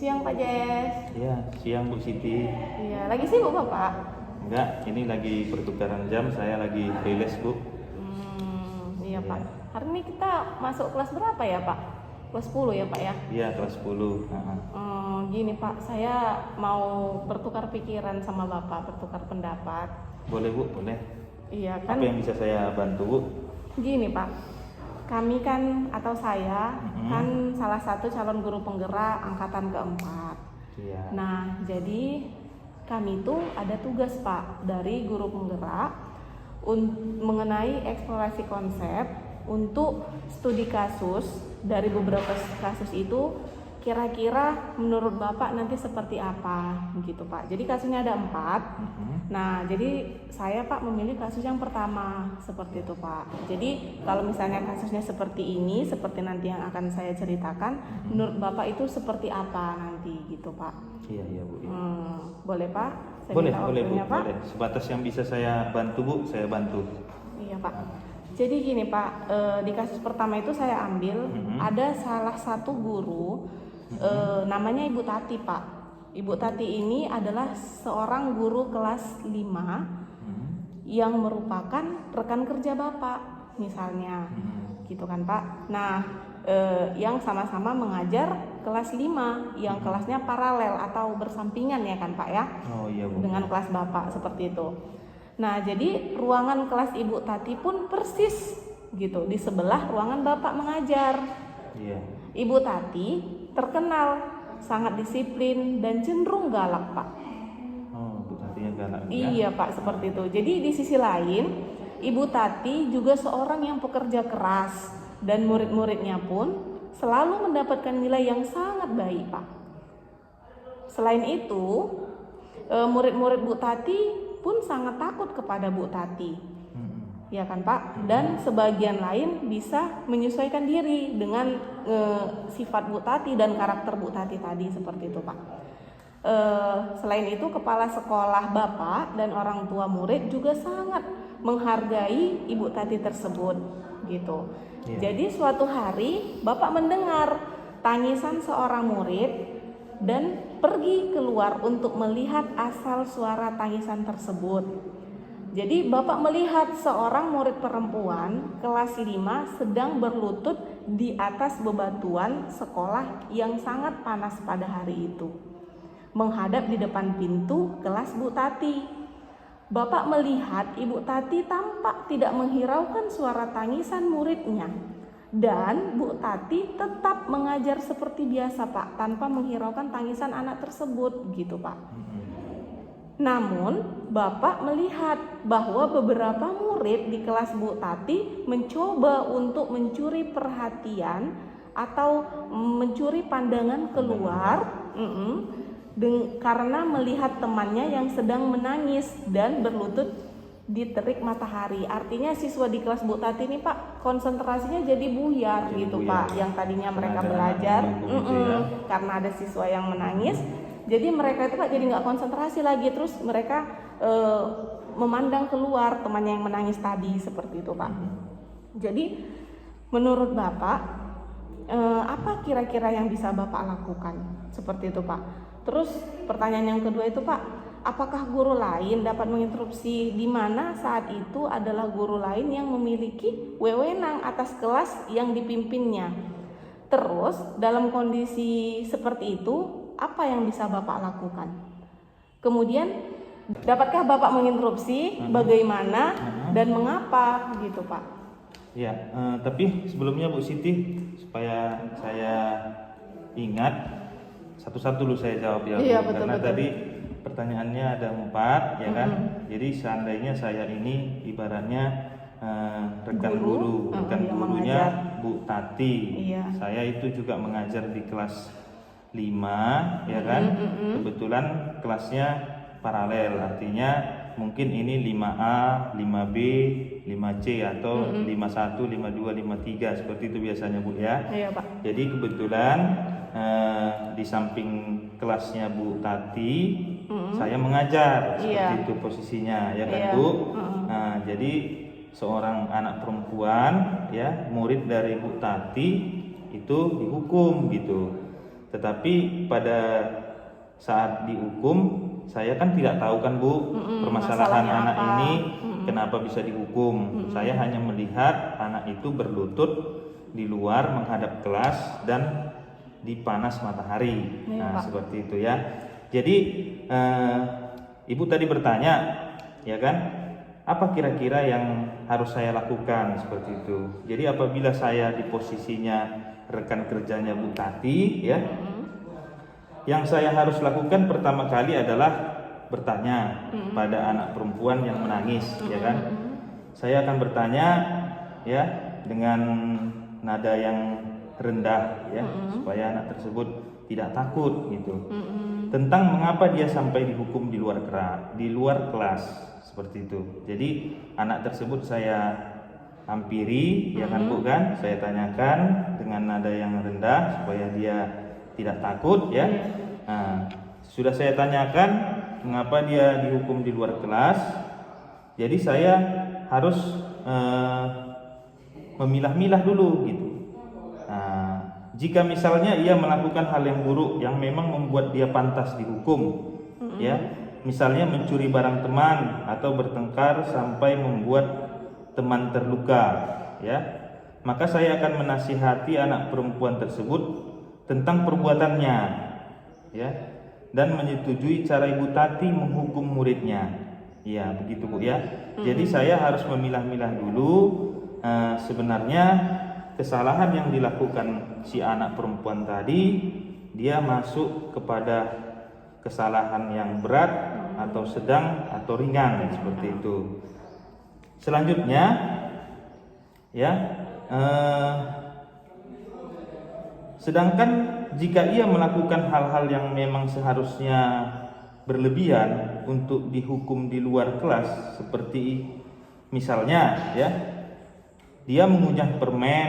Siang Pak Jess. Iya, siang Bu Siti. Iya, lagi sibuk Bapak? Enggak, ini lagi pertukaran jam, saya lagi rilis Bu. Iya Pak. Hari ini kita masuk kelas berapa ya Pak? Kelas 10 ya Pak ya? Iya, kelas 10. Gini Pak, saya mau bertukar pikiran sama Bapak, bertukar pendapat. Boleh Bu, boleh. Iya kan? Apa yang bisa saya bantu Bu? Gini Pak, kami kan atau saya kan salah satu calon guru penggerak angkatan keempat. Iya. Nah, jadi kami itu ada tugas Pak dari guru penggerak mengenai eksplorasi konsep untuk studi kasus. Dari beberapa kasus itu kira-kira menurut Bapak nanti seperti apa gitu Pak. Jadi kasusnya ada 4. Nah, jadi saya Pak memilih kasus yang pertama seperti itu Pak. Jadi kalau misalnya kasusnya seperti ini, seperti nanti yang akan saya ceritakan, menurut Bapak itu seperti apa nanti gitu Pak? Iya Bu. Iya. Boleh Pak? Saya Boleh minta Bu. waktunya, Pak. Boleh. Sebatas yang bisa saya bantu Bu, saya bantu. Iya Pak. Jadi gini Pak, di kasus pertama itu saya ambil ada salah satu guru, namanya Ibu Tati Pak. Ibu Tati ini adalah seorang guru kelas 5 yang merupakan rekan kerja Bapak misalnya, gitu kan Pak. Nah, yang sama-sama mengajar kelas 5 yang kelasnya paralel atau bersampingan ya kan Pak ya, Oh iya Bu. dengan kelas Bapak seperti itu. Nah, jadi ruangan kelas Ibu Tati pun persis gitu di sebelah ruangan Bapak mengajar. Iya. Ibu Tati terkenal sangat disiplin dan cenderung galak Pak. Oh, Bu Tatinya galak. Iya Pak, seperti itu. Jadi di sisi lain, Ibu Tati juga seorang yang pekerja keras dan murid-muridnya pun selalu mendapatkan nilai yang sangat baik Pak. Selain itu, murid-murid Bu Tati pun sangat takut kepada Bu Tati, ya kan Pak. Dan sebagian lain bisa menyesuaikan diri dengan sifat Bu Tati dan karakter Bu Tati tadi seperti itu Pak. Selain itu, kepala sekolah Bapak dan orang tua murid juga sangat menghargai Ibu Tati tersebut, gitu. Jadi suatu hari Bapak mendengar tangisan seorang murid dan pergi keluar untuk melihat asal suara tangisan tersebut. Jadi Bapak melihat seorang murid perempuan kelas 5 sedang berlutut di atas bebatuan sekolah yang sangat panas pada hari itu, menghadap di depan pintu kelas Bu Tati. Bapak melihat Ibu Tati tampak tidak menghiraukan suara tangisan muridnya. Dan Bu Tati tetap mengajar seperti biasa Pak, tanpa menghiraukan tangisan anak tersebut gitu Pak. Namun Bapak melihat bahwa beberapa murid di kelas Bu Tati mencoba untuk mencuri perhatian atau mencuri pandangan keluar karena melihat temannya yang sedang menangis dan berlutut di terik matahari. Artinya siswa di kelas Bu Tati ini Pak konsentrasinya jadi buyar gitu Pak. Yang tadinya mereka belajar karena ada siswa yang menangis, jadi mereka itu Pak jadi nggak konsentrasi lagi, terus mereka memandang keluar temannya yang menangis tadi seperti itu Pak. Jadi menurut Bapak apa kira-kira yang bisa Bapak lakukan seperti itu Pak? Terus pertanyaan yang kedua itu Pak, apakah guru lain dapat menginterupsi di mana saat itu adalah guru lain yang memiliki wewenang atas kelas yang dipimpinnya? Terus dalam kondisi seperti itu, apa yang bisa Bapak lakukan? Kemudian, dapatkah Bapak menginterupsi bagaimana dan mengapa gitu Pak? Ya, tapi sebelumnya Bu Siti, supaya saya ingat, satu-satu dulu saya jawab ya. Iya, Bu. Karena betul. tadi pertanyaannya ada 4 ya kan. Jadi seandainya saya ini ibaratnya rekan guru, rekan gurunya Bu Tati. Iya. Saya itu juga mengajar di kelas 5 ya kan. Kebetulan kelasnya paralel, artinya mungkin ini 5A, 5B, 5C atau 51, 52, 53 seperti itu biasanya Bu ya. Iya Pak. Jadi kebetulan di samping kelasnya Bu Tati, saya mengajar seperti itu posisinya ya kan Bu. Nah, jadi seorang anak perempuan ya murid dari Bu Tati itu dihukum gitu. Tetapi pada saat dihukum, saya kan tidak tahu kan Bu, permasalahan masalahnya anak apa. ini kenapa bisa dihukum. Saya hanya melihat anak itu berlutut di luar menghadap kelas dan di panas matahari. Iya, Nah, Pak. seperti itu ya. Jadi Ibu tadi bertanya, ya kan? Apa kira-kira yang harus saya lakukan seperti itu? Jadi apabila saya di posisinya rekan kerjanya Bu Tati, ya, yang saya harus lakukan pertama kali adalah bertanya pada anak perempuan yang menangis, ya kan? Saya akan bertanya, ya, dengan nada yang rendah, ya, supaya anak tersebut tidak takut, gitu. Tentang mengapa dia sampai dihukum di luar kelas, seperti itu. Jadi anak tersebut saya hampiri, ya kan Bu kan? Saya tanyakan dengan nada yang rendah supaya dia tidak takut, ya. Nah, sudah saya tanyakan mengapa dia dihukum di luar kelas. Jadi saya harus memilah-milah dulu gitu. Nah, jika misalnya ia melakukan hal yang buruk yang memang membuat dia pantas dihukum, ya, misalnya mencuri barang teman atau bertengkar sampai membuat teman terluka, ya, maka saya akan menasihati anak perempuan tersebut tentang perbuatannya, ya, dan menyetujui cara Ibu Tati menghukum muridnya, ya, begitu Bu ya. Jadi saya harus memilah-milah dulu sebenarnya kesalahan yang dilakukan si anak perempuan tadi, dia masuk kepada kesalahan yang berat atau sedang atau ringan, seperti itu. Selanjutnya, ya, sedangkan jika ia melakukan hal-hal yang memang seharusnya berlebihan untuk dihukum di luar kelas, seperti misalnya, ya, dia mengunyah permen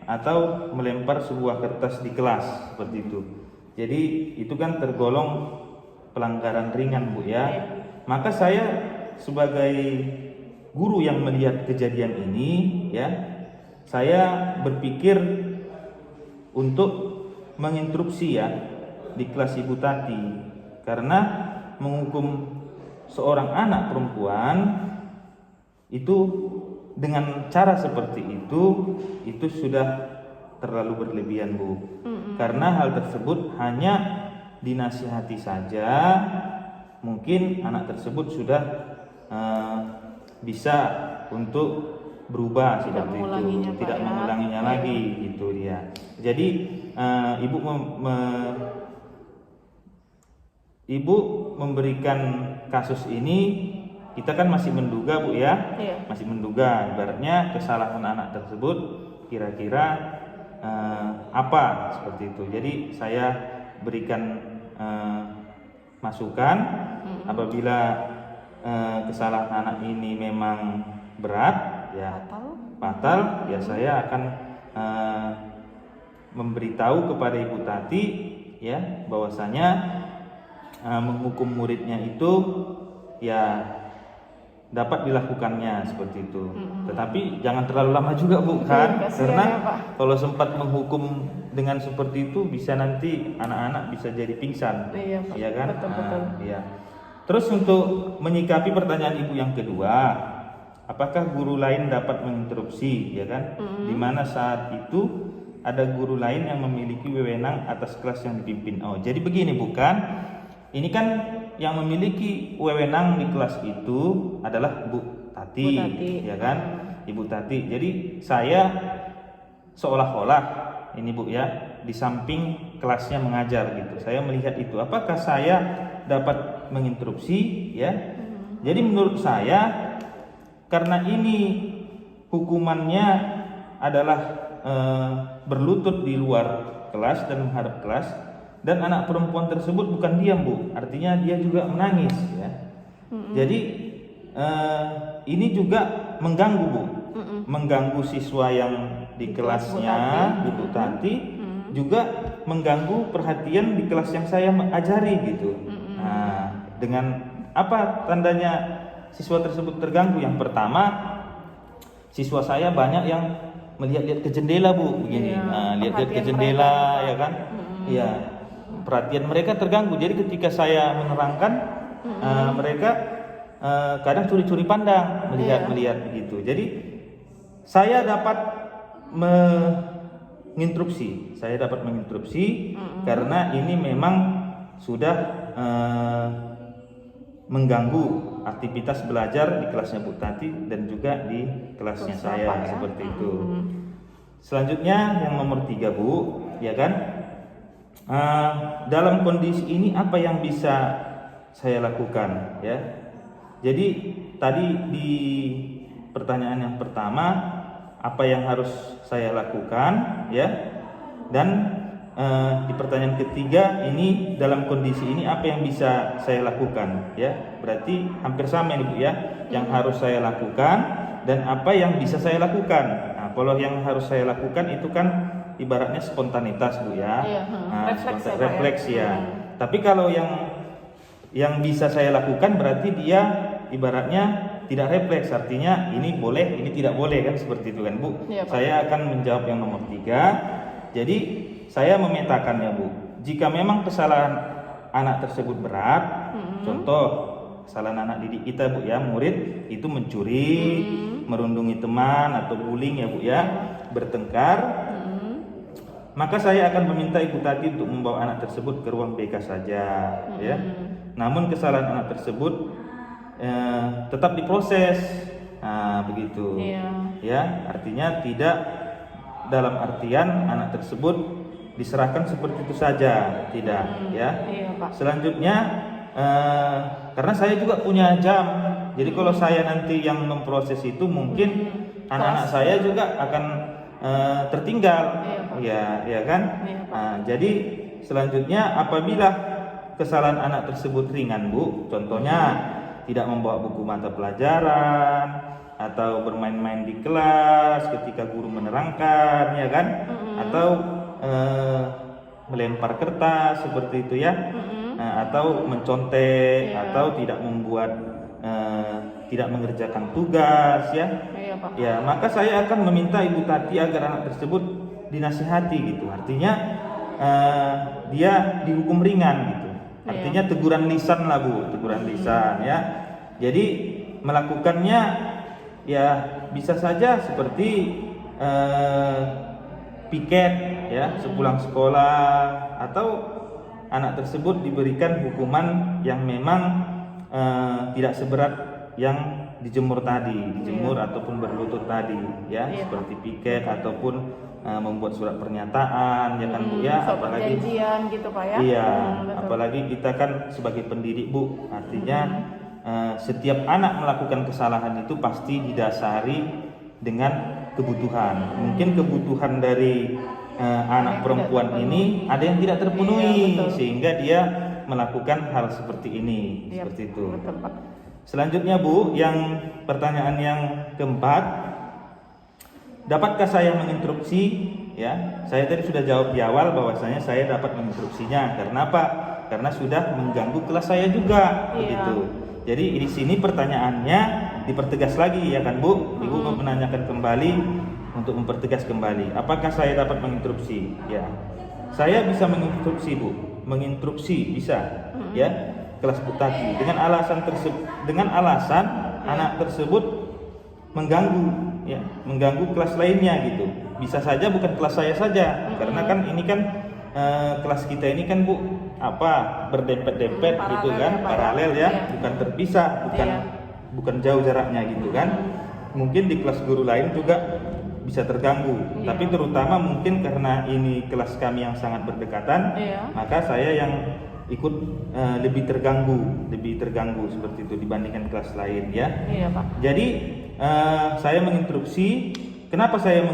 atau melempar sebuah kertas di kelas, seperti itu. Jadi itu kan tergolong pelanggaran ringan Bu ya. Maka saya sebagai guru yang melihat kejadian ini, ya, saya berpikir untuk menginstruksi, ya, di kelas Ibu Tati, karena menghukum seorang anak perempuan itu dengan cara seperti itu sudah terlalu berlebihan Bu. Karena hal tersebut hanya dinasihati saja, mungkin anak tersebut sudah bisa untuk berubah seperti itu, tidak mengulanginya lagi, gitu dia. Jadi Ibu memberikan kasus ini, kita kan masih menduga Bu ya, masih menduga, ibaratnya kesalahan anak tersebut kira-kira apa, seperti itu. Jadi saya berikan masukan, apabila kesalahan anak ini memang berat, ya, fatal, ya, saya akan memberitahu kepada Ibu Tati, ya, bahwasanya menghukum muridnya itu, ya, dapat dilakukannya seperti itu. Tetapi jangan terlalu lama juga Bu kan, karena kalau sempat menghukum dengan seperti itu bisa nanti anak-anak bisa jadi pingsan, iya kan? Betul. Iya. Terus untuk menyikapi pertanyaan Ibu yang kedua, apakah guru lain dapat menginterupsi, ya kan? Di mana saat itu ada guru lain yang memiliki wewenang atas kelas yang dipimpin. Oh, jadi begini bukan? Ini kan yang memiliki wewenang di kelas itu adalah Bu Tati, ya kan? Ibu Tati. Jadi saya seolah-olah ini Bu ya, di samping kelasnya mengajar gitu. Saya melihat itu. Apakah saya dapat menginterupsi, ya? Jadi menurut saya, karena ini hukumannya adalah berlutut di luar kelas dan menghadap kelas, dan anak perempuan tersebut bukan diam Bu, artinya dia juga menangis, ya. Jadi ini juga mengganggu Bu, mengganggu siswa yang di kelasnya Bu Tati, juga mengganggu perhatian di kelas yang saya ajari gitu. Nah, dengan apa tandanya siswa tersebut terganggu? Yang pertama, siswa saya banyak yang melihat-lihat ke jendela Bu, begini. Nah, lihat-lihat ke jendela, ya kan? Iya. perhatian mereka terganggu. Jadi ketika saya menerangkan, mereka kadang curi-curi pandang melihat begitu. Jadi saya dapat menginstruksi, karena ini memang sudah mengganggu aktivitas belajar di kelasnya Bu Tati dan juga di kelasnya saya, seperti itu. Selanjutnya yang nomor 3 Bu, ya kan? Dalam kondisi ini apa yang bisa saya lakukan, ya? Jadi tadi di pertanyaan yang pertama, apa yang harus saya lakukan, ya? Dan di pertanyaan ketiga ini, dalam kondisi ini apa yang bisa saya lakukan, ya? Berarti hampir sama ini Bu ya, yang harus saya lakukan dan apa yang bisa saya lakukan. Nah, kalau yang harus saya lakukan itu kan ibaratnya spontanitas Bu ya, refleks ya. Tapi kalau yang bisa saya lakukan berarti dia ibaratnya tidak refleks, artinya ini boleh, ini tidak boleh kan, seperti itu kan Bu. Saya akan menjawab yang nomor 3. Jadi saya memetakannya Bu. Jika memang kesalahan anak tersebut berat, contoh kesalahan anak didik kita Bu ya, murid itu mencuri, merundungi teman atau bullying ya Bu ya, bertengkar, maka saya akan meminta Ibu Tati untuk membawa anak tersebut ke ruang BK saja, ya. Namun kesalahan anak tersebut tetap diproses, begitu, ya. Artinya tidak dalam artian anak tersebut diserahkan seperti itu saja, tidak, ya. Selanjutnya, karena saya juga punya jam, jadi kalau saya nanti yang memproses itu mungkin anak-anak saya juga akan tertinggal, ya kan. Jadi selanjutnya apabila kesalahan anak tersebut ringan Bu, contohnya tidak membawa buku mata pelajaran atau bermain-main di kelas ketika guru menerangkan, ya kan, atau melempar kertas seperti itu ya, atau mencontek, atau tidak membuat tidak mengerjakan tugas ya, ya, maka saya akan meminta Ibu Tati agar anak tersebut dinasihati gitu, artinya dia dihukum ringan gitu, artinya teguran lisan lah Bu, teguran lisan ya. Jadi melakukannya ya bisa saja seperti piket ya sepulang sekolah, atau anak tersebut diberikan hukuman yang memang tidak seberat yang dijemur tadi, ataupun berlutut tadi ya, seperti piket ataupun membuat surat pernyataan, ya kan Bu ya, apalagi perjanjian gitu Pak ya. Iya, apalagi kita kan sebagai pendidik Bu, artinya setiap anak melakukan kesalahan itu pasti didasari dengan kebutuhan. Mungkin kebutuhan dari anak perempuan ini ada yang tidak terpenuhi, sehingga dia melakukan hal seperti ini, seperti itu. Betul, Pak. Selanjutnya Bu, yang pertanyaan yang keempat, dapatkah saya menginstruksi? Ya, saya tadi sudah jawab di awal bahwasanya saya dapat menginstruksinya. Karena apa? Karena sudah mengganggu kelas saya juga, begitu. Jadi di sini pertanyaannya dipertegas lagi, ya kan Bu? Ibu mau menanyakan kembali untuk mempertegas kembali. Apakah saya dapat menginstruksi? Ya, saya bisa menginstruksi Bu, menginstruksi bisa, ya, kelas Bu Tati dengan alasan anak tersebut mengganggu, ya, mengganggu kelas lainnya gitu. Bisa saja bukan kelas saya saja, karena kan ini kan kelas kita ini kan Bu berdempet-dempet gitu kan, paralel ya, bukan terpisah, bukan jauh jaraknya gitu kan. Mungkin di kelas guru lain juga bisa terganggu, tapi terutama mungkin karena ini kelas kami yang sangat berdekatan, maka saya yang ikut lebih terganggu seperti itu dibandingkan kelas lain ya. Pak. Jadi saya menginstruksi. Kenapa saya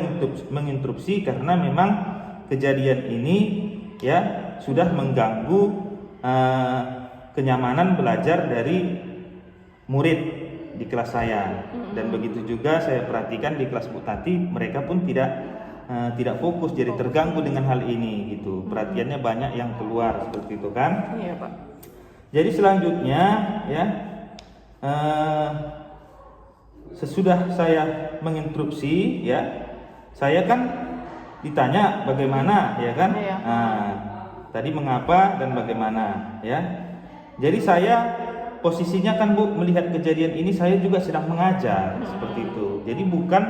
menginstruksi? Karena memang kejadian ini ya sudah mengganggu kenyamanan belajar dari murid di kelas saya, dan begitu juga saya perhatikan di kelas Bu Tati, mereka pun tidak fokus, jadi terganggu dengan hal ini gitu. Perhatiannya banyak yang keluar seperti itu kan. Iya Pak. Jadi selanjutnya ya, sesudah saya menginstruksi ya, saya kan ditanya bagaimana ya kan. Tadi mengapa dan bagaimana, ya. Jadi saya posisinya kan Bu melihat kejadian ini, saya juga sedang mengajar seperti itu. Jadi bukan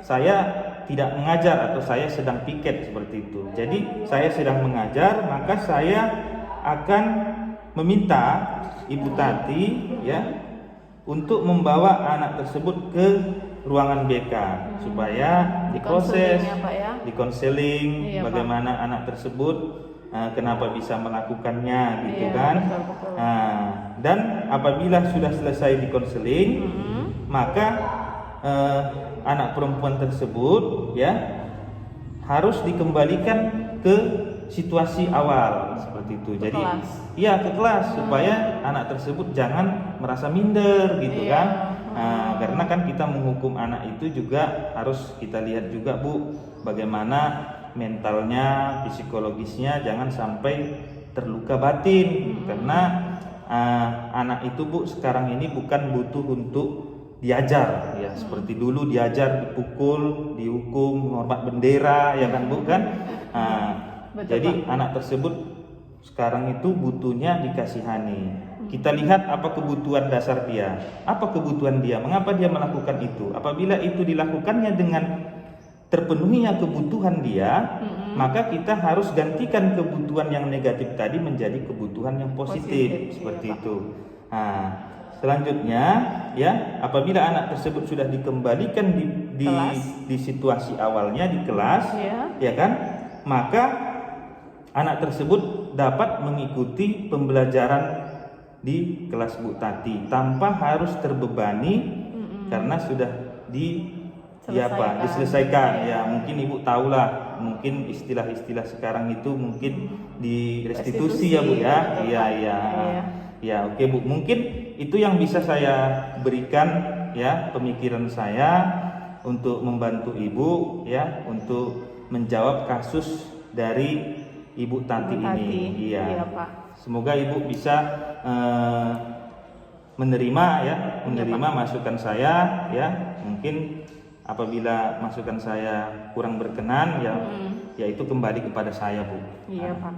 saya tidak mengajar atau saya sedang piket seperti itu. Jadi saya sedang mengajar, maka saya akan meminta Ibu Tati ya untuk membawa anak tersebut ke ruangan BK supaya diproses, Dikonseling ya, Pak, ya? dikonseling Iya, bagaimana anak tersebut kenapa bisa melakukannya gitu Iya, kan. betul. Dan apabila sudah selesai dikonseling, maka anak perempuan tersebut ya harus dikembalikan ke situasi awal seperti itu. Ke Jadi kelas. iya ke kelas supaya anak tersebut jangan merasa minder gitu Iya. kan. Karena kan kita menghukum anak itu juga harus kita lihat juga Bu bagaimana mentalnya, psikologisnya, jangan sampai terluka batin. Karena anak itu Bu sekarang ini bukan butuh untuk diajar ya seperti dulu diajar, dipukul, dihukum, hormat bendera ya kan Bu kan. Betul, Jadi Pak. anak tersebut sekarang itu butuhnya dikasihani. Kita lihat apa kebutuhan dasar dia, apa kebutuhan dia, mengapa dia melakukan itu. Apabila itu dilakukannya dengan terpenuhinya kebutuhan dia, maka kita harus gantikan kebutuhan yang negatif tadi menjadi kebutuhan yang positif, seperti iya, Pak. itu. Selanjutnya ya, apabila anak tersebut sudah dikembalikan di situasi awalnya di kelas, ya kan, maka anak tersebut dapat mengikuti pembelajaran di kelas Bu Tati tanpa harus terbebani karena sudah diselesaikan. Ya mungkin Ibu tahulah, mungkin istilah-istilah sekarang itu mungkin di restitusi ya Bu ya. Iya. Ya oke Bu, mungkin itu yang bisa saya berikan ya, pemikiran saya untuk membantu Ibu ya untuk menjawab kasus dari Ibu Tati ini. Iya Pak. Semoga Ibu bisa menerima masukan saya ya. Mungkin apabila masukan saya kurang berkenan ya itu kembali kepada saya Bu. Iya Pak.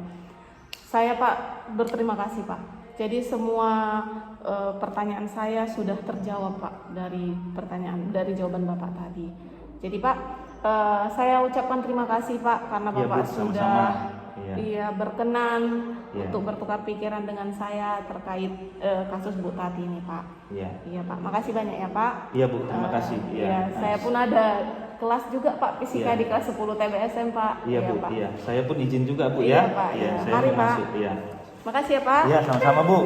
Saya Pak berterima kasih Pak. Jadi semua pertanyaan saya sudah terjawab Pak dari jawaban Bapak tadi. Jadi Pak saya ucapkan terima kasih Pak karena Bapak Bu, sudah sama-sama. berkenan untuk bertukar pikiran dengan saya terkait kasus Bu Tati ini Pak. Iya Pak, makasih banyak ya Pak. Iya Bu, terima kasih. Saya pun ada kelas juga Pak fisika di kelas 10 TBSM Pak. Iya Bu, Pak. Saya pun izin juga Bu Iya, ya. Pak, Saya mari mau Pak. masuk. Makasih ya Pak. Iya sama-sama Bu.